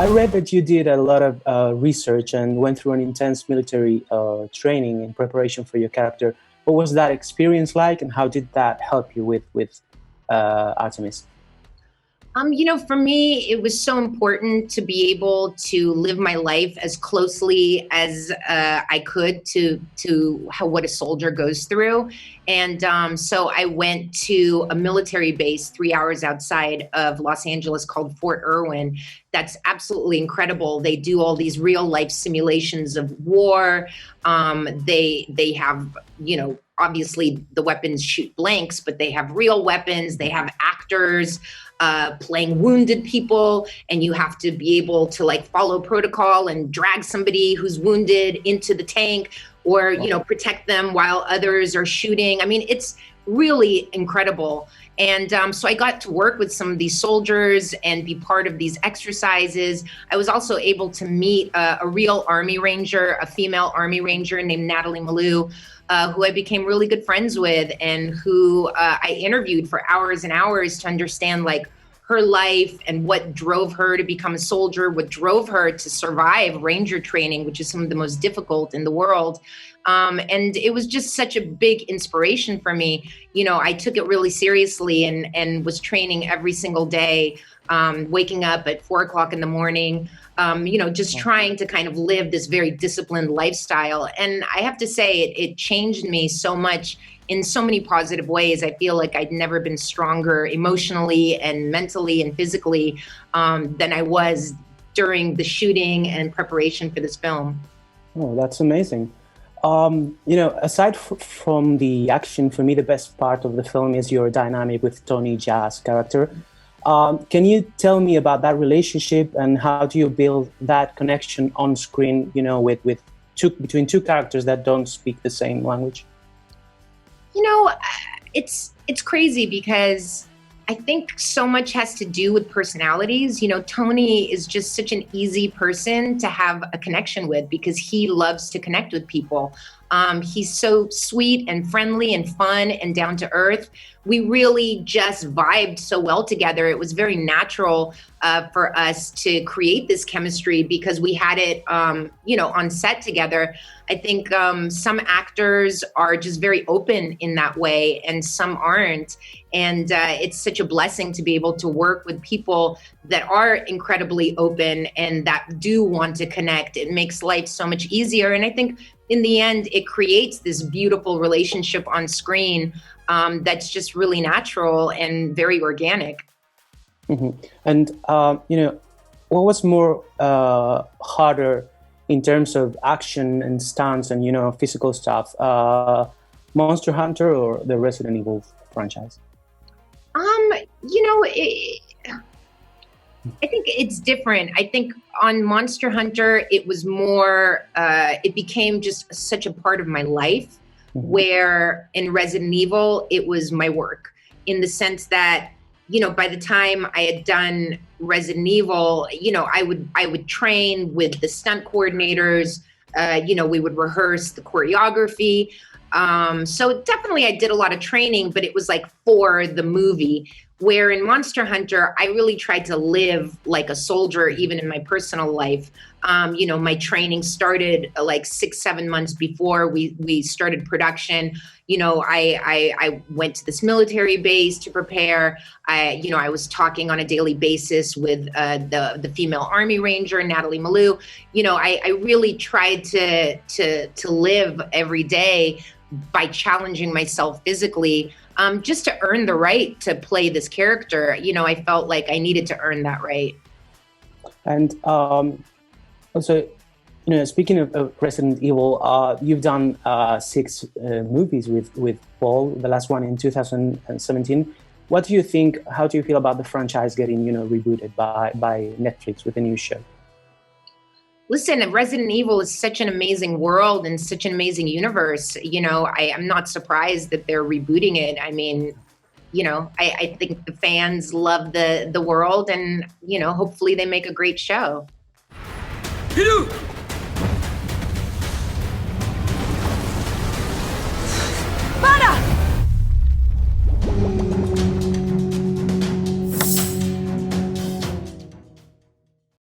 I read that you did a lot of research and went through an intense military training in preparation for your character. What was that experience like, and how did that help you with Artemis? For me, it was so important to be able to live my life as closely as I could to what a soldier goes through. And so I went to a military base 3 hours outside of Los Angeles called Fort Irwin. That's absolutely incredible. They do all these real life simulations of war. They have, obviously the weapons shoot blanks, but they have real weapons. They have actors playing wounded people, and you have to be able to follow protocol and drag somebody who's wounded into the tank, or protect them while others are shooting. I mean, it's really incredible. And so I got to work with some of these soldiers and be part of these exercises. I was also able to meet a real Army Ranger, a female Army Ranger named Natalie Malou, who I became really good friends with, and who I interviewed for hours and hours to understand her life and what drove her to become a soldier, what drove her to survive Ranger training, which is some of the most difficult in the world. And it was just such a big inspiration for me. I took it really seriously and was training every single day, waking up at 4 o'clock in the morning, just trying to kind of live this very disciplined lifestyle. And I have to say, it changed me so much in so many positive ways. I feel like I'd never been stronger emotionally and mentally and physically than I was during the shooting and preparation for this film. Oh, that's amazing. Aside from the action, for me, the best part of the film is your dynamic with Tony Jaa's character. Can you tell me about that relationship, and how do you build that connection on screen, between two characters that don't speak the same language? It's crazy because I think so much has to do with personalities. Tony is just such an easy person to have a connection with because he loves to connect with people. He's so sweet and friendly and fun and down to earth. We really just vibed so well together. It was very natural for us to create this chemistry because we had it, on set together. I think some actors are just very open in that way and some aren't. And it's such a blessing to be able to work with people that are incredibly open and that do want to connect. It makes life so much easier. And I think in the end, it creates this beautiful relationship on screen that's just really natural and very organic. Mm-hmm. And, what was more harder in terms of action and stunts and, physical stuff, Monster Hunter or the Resident Evil franchise? I think it's different. I think on Monster Hunter, it was more, it became just such a part of my life, where in Resident Evil, it was my work in the sense that, by the time I had done Resident Evil, I would train with the stunt coordinators, we would rehearse the choreography. So definitely I did a lot of training, but it was for the movie. Where in Monster Hunter, I really tried to live like a soldier, even in my personal life. My training started 6-7 months before we started production. I went to this military base to prepare. I was talking on a daily basis with the female Army Ranger, Natalie Malou. I really tried to live every day by challenging myself physically, just to earn the right to play this character. I felt like I needed to earn that right. And also, speaking of Resident Evil, you've done 6 movies with Paul, the last one in 2017. What do you think, how do you feel about the franchise getting, rebooted by Netflix with a new show? Listen, Resident Evil is such an amazing world and such an amazing universe. I'm not surprised that they're rebooting it. I mean, I think the fans love the world, and, hopefully they make a great show.